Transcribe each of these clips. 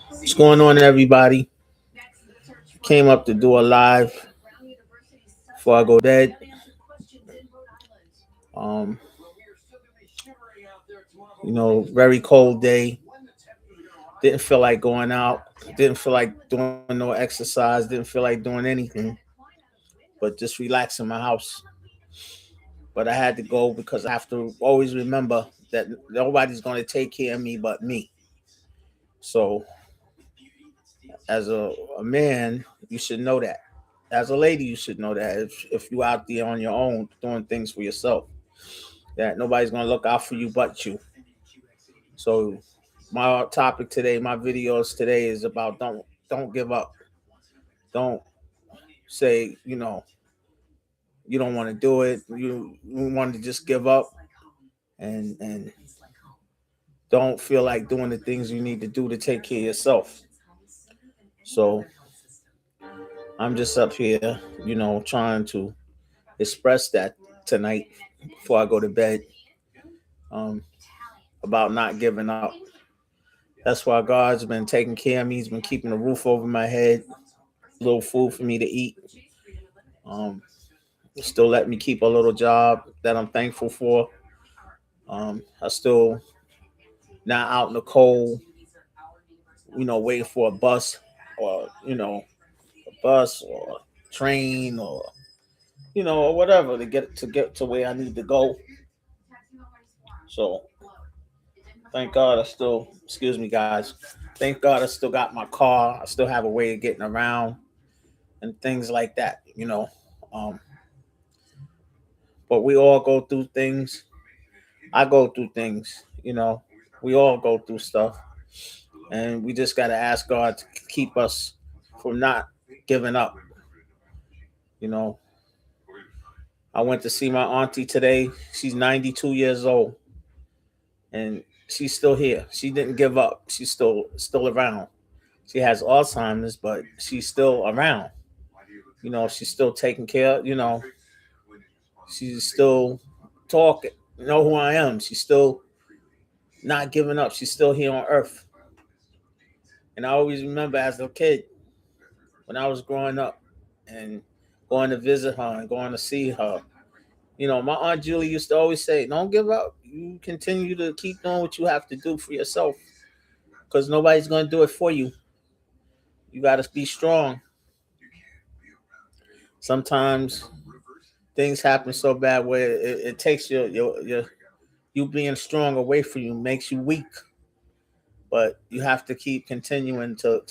What's going on, everybody? Came up to do a live before I go to bed. Um, very cold day. Didn't feel like going out. Didn't feel like doing no exercise. Didn't feel like doing anything, but just relax in my house. But I had to go because I have to always remember that nobody's going to take care of me but me. So, as a man, you should know that. As a lady, you should know that if you out there on your own doing things for yourself, that nobody's gonna look out for you but you. So my topic today, my videos today is about don't give up. Don't say, you don't want to do it. You want to just give up and don't feel like doing the things you need to do to take care of yourself. So I'm just up here, trying to express that tonight before I go to bed. Um, about not giving up. That's why God's been taking care of me. He's been keeping a roof over my head, a little food for me to eat. Um, Still let me keep a little job that I'm thankful for. I still not out in the cold, waiting for a bus or a bus or train or or whatever to get to where I need to go. So thank God I still, excuse me guys, thank God I still got my car. I still have a way of getting around and things like that. Um, but we all go through things. I go through things. We all go through stuff, and we just got to ask God to keep us from not giving up. You know, I went to see my auntie today. She's 92 years old, and she's still here. She didn't give up. She's still around. She has Alzheimer's, but she's still around. She's still taking care. She's still talking. You know who I am. She's still not giving up. She's still here on Earth. And I always remember as a kid when I was growing up and going to visit her and going to see her. My Aunt Julie used to always say, "Don't give up. You continue to keep doing what you have to do for yourself, because nobody's going to do it for you. You got to be strong. Sometimes things happen so bad where it takes your you being strong away from you, makes you weak. But you have to keep continuing to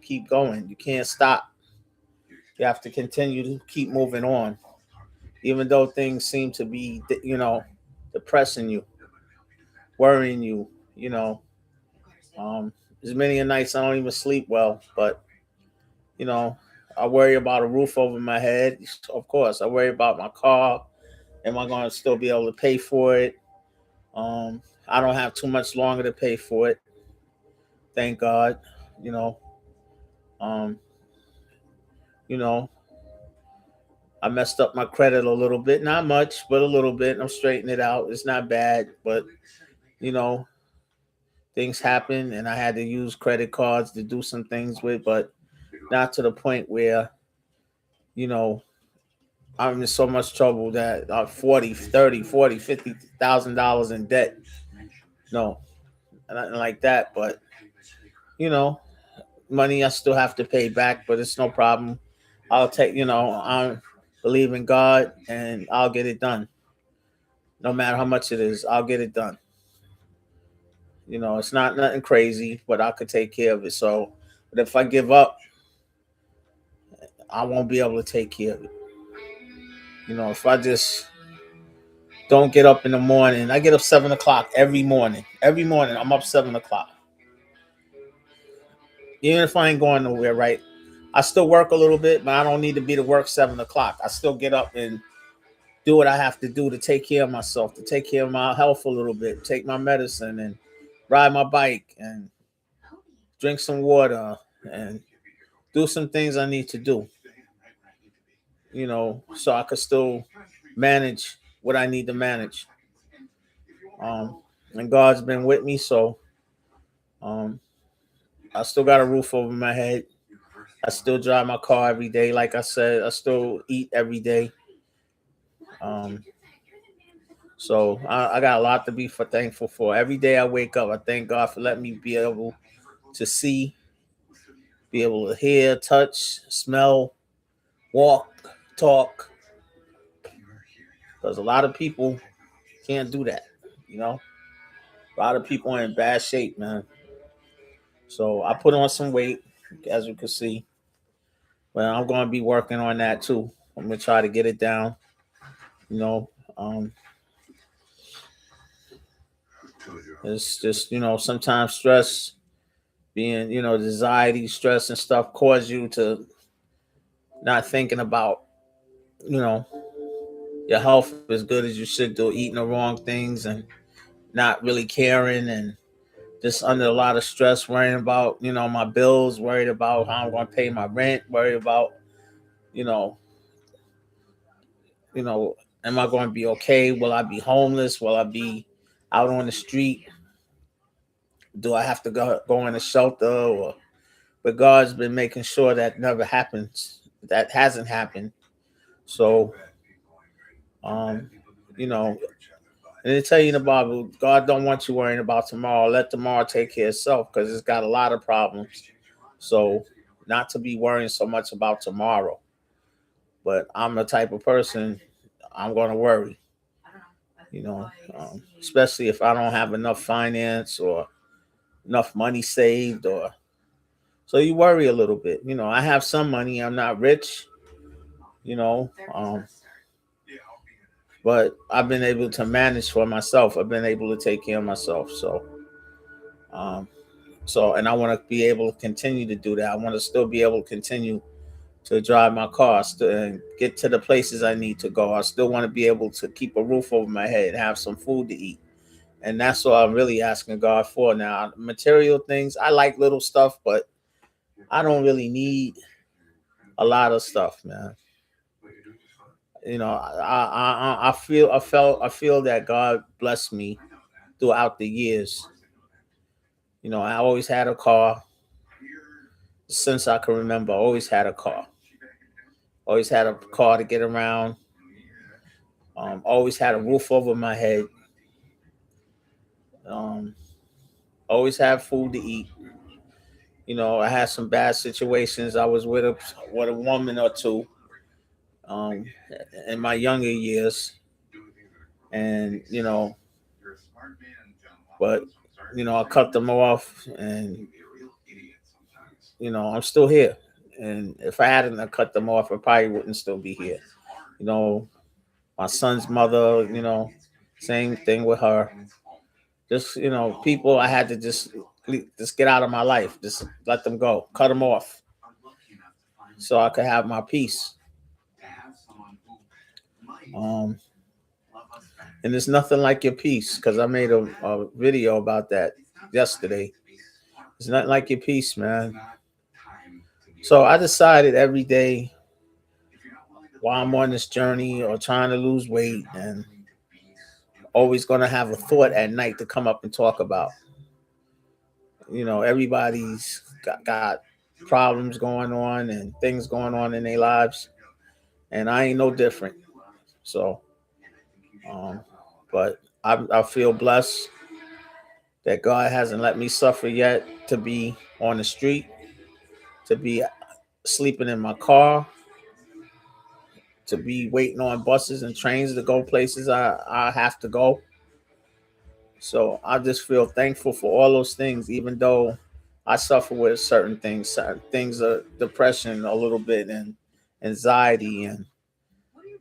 keep going. You can't stop. You have to continue to keep moving on, even though things seem to be, depressing you, worrying you. You know, there's many a nights I don't even sleep well, but you know, I worry about a roof over my head. Of course, I worry about my car. Am I going to still be able to pay for it? I don't have too much longer to pay for it. Thank God. You know, um, you know, I messed up my credit a little bit, not much, but a little bit. I'm straightening it out. It's not bad, but you know, things happen, and I had to use credit cards to do some things with, but not to the point where you know I'm in so much trouble that 40, 30, 40, $50,000 in debt. No, nothing like that. But you know, money I still have to pay back, but it's no problem. I'll take. I believe in God, and I'll get it done. No matter how much it is, I'll get it done. It's not nothing crazy, but I could take care of it. So, but if I give up, I won't be able to take care of it. If I just don't get up in the morning, I get up 7 o'clock every morning. Every morning, I'm up 7 o'clock. Even if I ain't going nowhere, right? I still work a little bit, but I don't need to be to work 7 o'clock. I still get up and do what I have to do to take care of myself, to take care of my health a little bit, take my medicine and ride my bike and drink some water and do some things I need to do, so I could still manage what I need to manage. Um, and God's been with me, so um, I still got a roof over my head. I still drive my car every day. Like I said, I still eat every day. Um, so I got a lot to be for thankful for. Every day I wake up, I thank God for letting me be able to see, be able to hear, touch, smell, walk, talk. Because a lot of people can't do that. You know, a lot of people are in bad shape, man. So I put on some weight, as you can see. But I'm going to be working on that too. I'm going to try to get it down. You know, um, it's just, sometimes stress, being, anxiety, stress and stuff cause you to not thinking about, you know, your health as good as you should do, eating the wrong things and not really caring and just under a lot of stress, worrying about, my bills, worried about how I'm going to pay my rent, worried about, you know, you know, am I going to be okay? Will I be homeless? Will I be out on the street? Do I have to go in a shelter? Or but God's been making sure that never happens. That hasn't happened. So, um, you know, and they tell you in the Bible, God don't want you worrying about tomorrow. Let tomorrow take care of itself because it's got a lot of problems. So, not to be worrying so much about tomorrow. But I'm the type of person I'm going to worry. Especially if I don't have enough finance or enough money saved, or so you worry a little bit. I have some money. I'm not rich. You know, um, but I've been able to manage for myself. I've been able to take care of myself. Um, and I want to be able to continue to do that. I want to still be able to continue to drive my car and get to the places I need to go. I still want to be able to keep a roof over my head, have some food to eat. And that's what I'm really asking God for now. Material things, I like little stuff, but I don't really need a lot of stuff, man. I feel that God blessed me throughout the years. I always had a car since I can remember. I always had a car. Always had a car to get around. Always had a roof over my head. Um, always had food to eat. I had some bad situations. I was with a woman or two um, in my younger years, and but I cut them off, and I'm still here. And if I hadn't cut them off, I probably wouldn't still be here. You know, my son's mother, same thing with her. Just people I had to just get out of my life, just let them go, cut them off, so I could have my peace. Um, and it's nothing like your peace because I made a video about that yesterday. It's not like your peace, man. So I decided every day while I'm on this journey or trying to lose weight, and always gonna have a thought at night to come up and talk about. Everybody's got problems going on and things going on in their lives, and I ain't no different. So, um, but I feel blessed that God hasn't let me suffer yet to be on the street, to be sleeping in my car, to be waiting on buses and trains to go places I have to go. So I just feel thankful for all those things, even though I suffer with certain things of depression a little bit and anxiety and,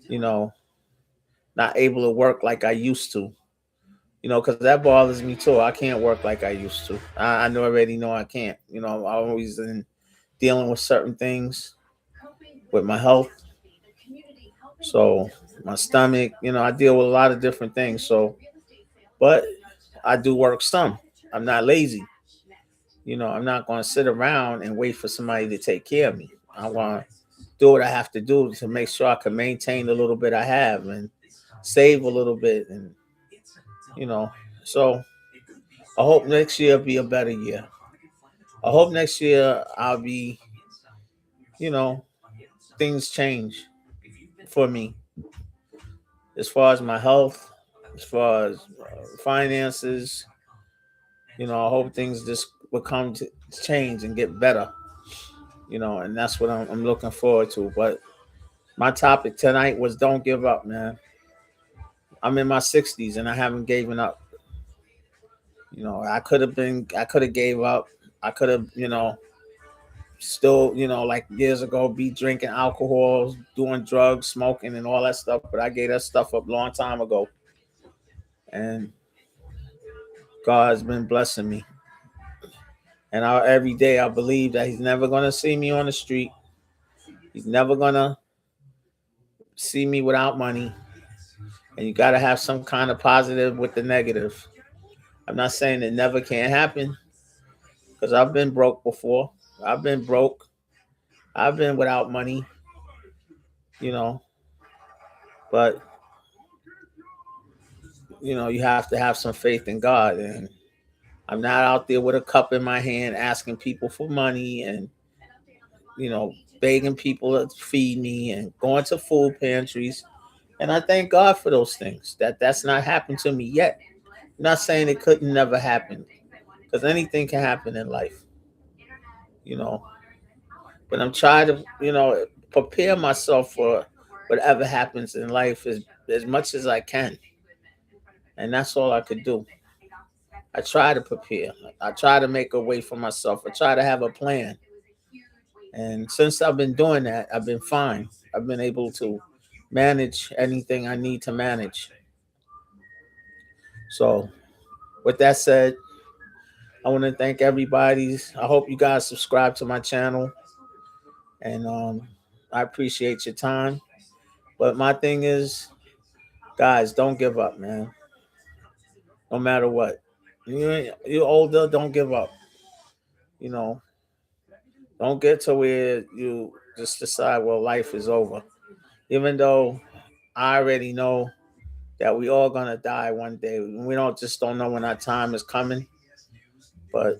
you know, not able to work like I used to, because that bothers me too. I can't work like I used to. I know already know I can't. I'm always dealing with certain things with my health. So my stomach, I deal with a lot of different things. So, but I do work some. I'm not lazy. I'm not going to sit around and wait for somebody to take care of me. I want to do what I have to do to make sure I can maintain the little bit I have and save a little bit and, you know, So I hope next year will be a better year. I hope next year I'll be, you know, things change for me as far as my health, as far as finances. I hope things just will come to change and get better. And that's what I'm looking forward to. But my topic tonight was don't give up, man. I'm in my 60s and I haven't given up. I could have gave up. I could have, still, like years ago, be drinking alcohol, doing drugs, smoking, and all that stuff. But I gave that stuff up a long time ago, and God has been blessing me. And every day I believe that He's never gonna see me on the street. He's never gonna see me without money. And you gotta have some kind of positive with the negative. I'm not saying it never can happen because I've been broke before. I've been broke. I've been without money, you know, but you have to have some faith in God. And I'm not out there with a cup in my hand asking people for money and, begging people to feed me and going to food pantries. And I thank God for those things. That's not happened to me yet. I'm not saying it couldn't never happen because anything can happen in life, you know. But I'm trying to, prepare myself for whatever happens in life as much as I can. And that's all I could do. I try to prepare. I try to make a way for myself. I try to have a plan. And since I've been doing that, I've been fine. I've been able to manage anything I need to manage. So, with that said, I want to thank everybody. I hope you guys subscribe to my channel. And I appreciate your time. But my thing is, guys, don't give up, man. No matter what. You're older, don't give up. You know, don't get to where you just decide, well, life is over. Even though I already know that we all gonna die one day. We don't know when our time is coming. But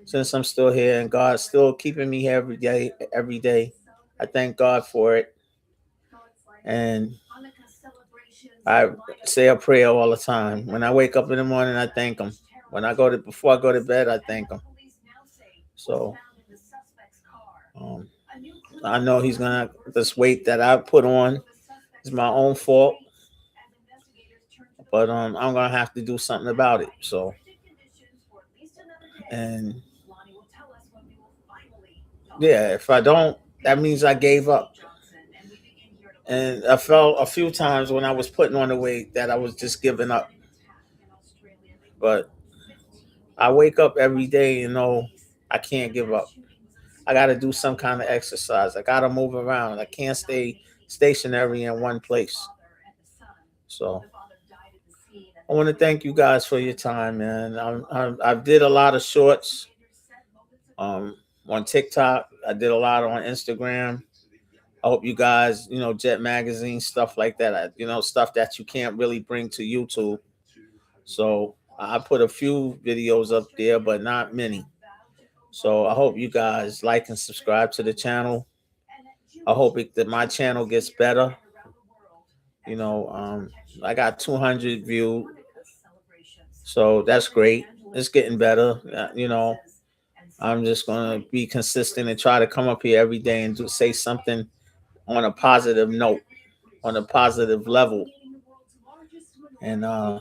since I'm still here and God's still keeping me here every day, I thank God for it. And I say a prayer all the time. When I wake up in the morning, I thank Him. Before I go to bed, I thank Him. So um, I know He's gonna this weight that I put on is my own fault, but I'm gonna have to do something about it. So and yeah, if I don't, that means I gave up. And I felt a few times when I was putting on the weight that I was just giving up. But I wake up every day and know I can't give up. I got to do some kind of exercise. I got to move around. I can't stay stationary in one place. So I want to thank you guys for your time, man. I did a lot of shorts um, on TikTok. I did a lot on Instagram. I hope you guys, Jet Magazine, stuff like that, stuff that you can't really bring to YouTube. So I put a few videos up there, but not many. So I hope you guys like and subscribe to the channel. I hope that my channel gets better. I got 200 views, so that's great. It's getting better. I'm just gonna be consistent and try to come up here every day and say something on a positive note, on a positive level. And I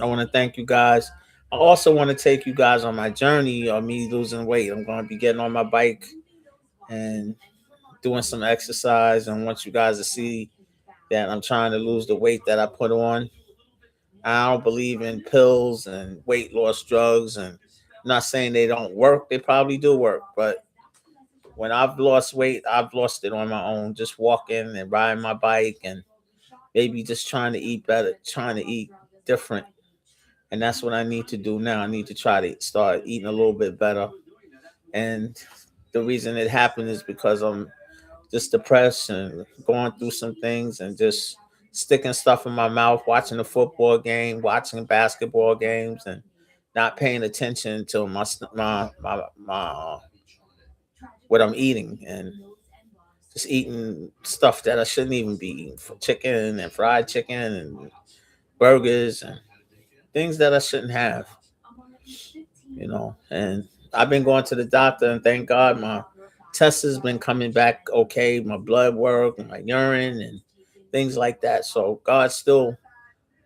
want to thank you guys. I also want to take you guys on my journey of me losing weight. I'm going to be getting on my bike and doing some exercise. And want you guys to see that I'm trying to lose the weight that I put on. I don't believe in pills and weight loss drugs. And I'm not saying they don't work. They probably do work. But when I've lost weight, I've lost it on my own. Just walking and riding my bike and maybe just trying to eat better, trying to eat different. And that's what I need to do now. I need to try to start eating a little bit better. And the reason it happened is because I'm just depressed and going through some things and just sticking stuff in my mouth, watching a football game, watching basketball games, and not paying attention to my what I'm eating, and just eating stuff that I shouldn't even be eating, chicken and fried chicken and burgers and things that I shouldn't have, And I've been going to the doctor, and thank God my test has been coming back okay, my blood work, my urine, and things like that. So God still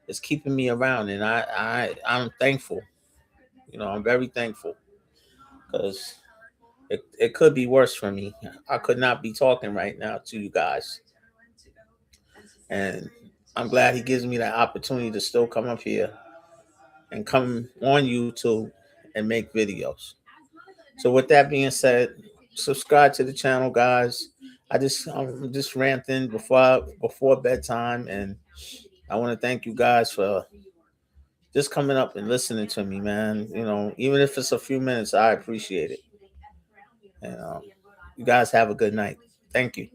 is keeping me around, and I'm thankful. I'm very thankful because it could be worse for me. I could not be talking right now to you guys, and I'm glad He gives me that opportunity to still come up here and come on YouTube and make videos. So with that being said, subscribe to the channel, guys. I'm just ranting before bedtime, and I want to thank you guys for just coming up and listening to me, man. Even if it's a few minutes, I appreciate it. And you guys have a good night. Thank you.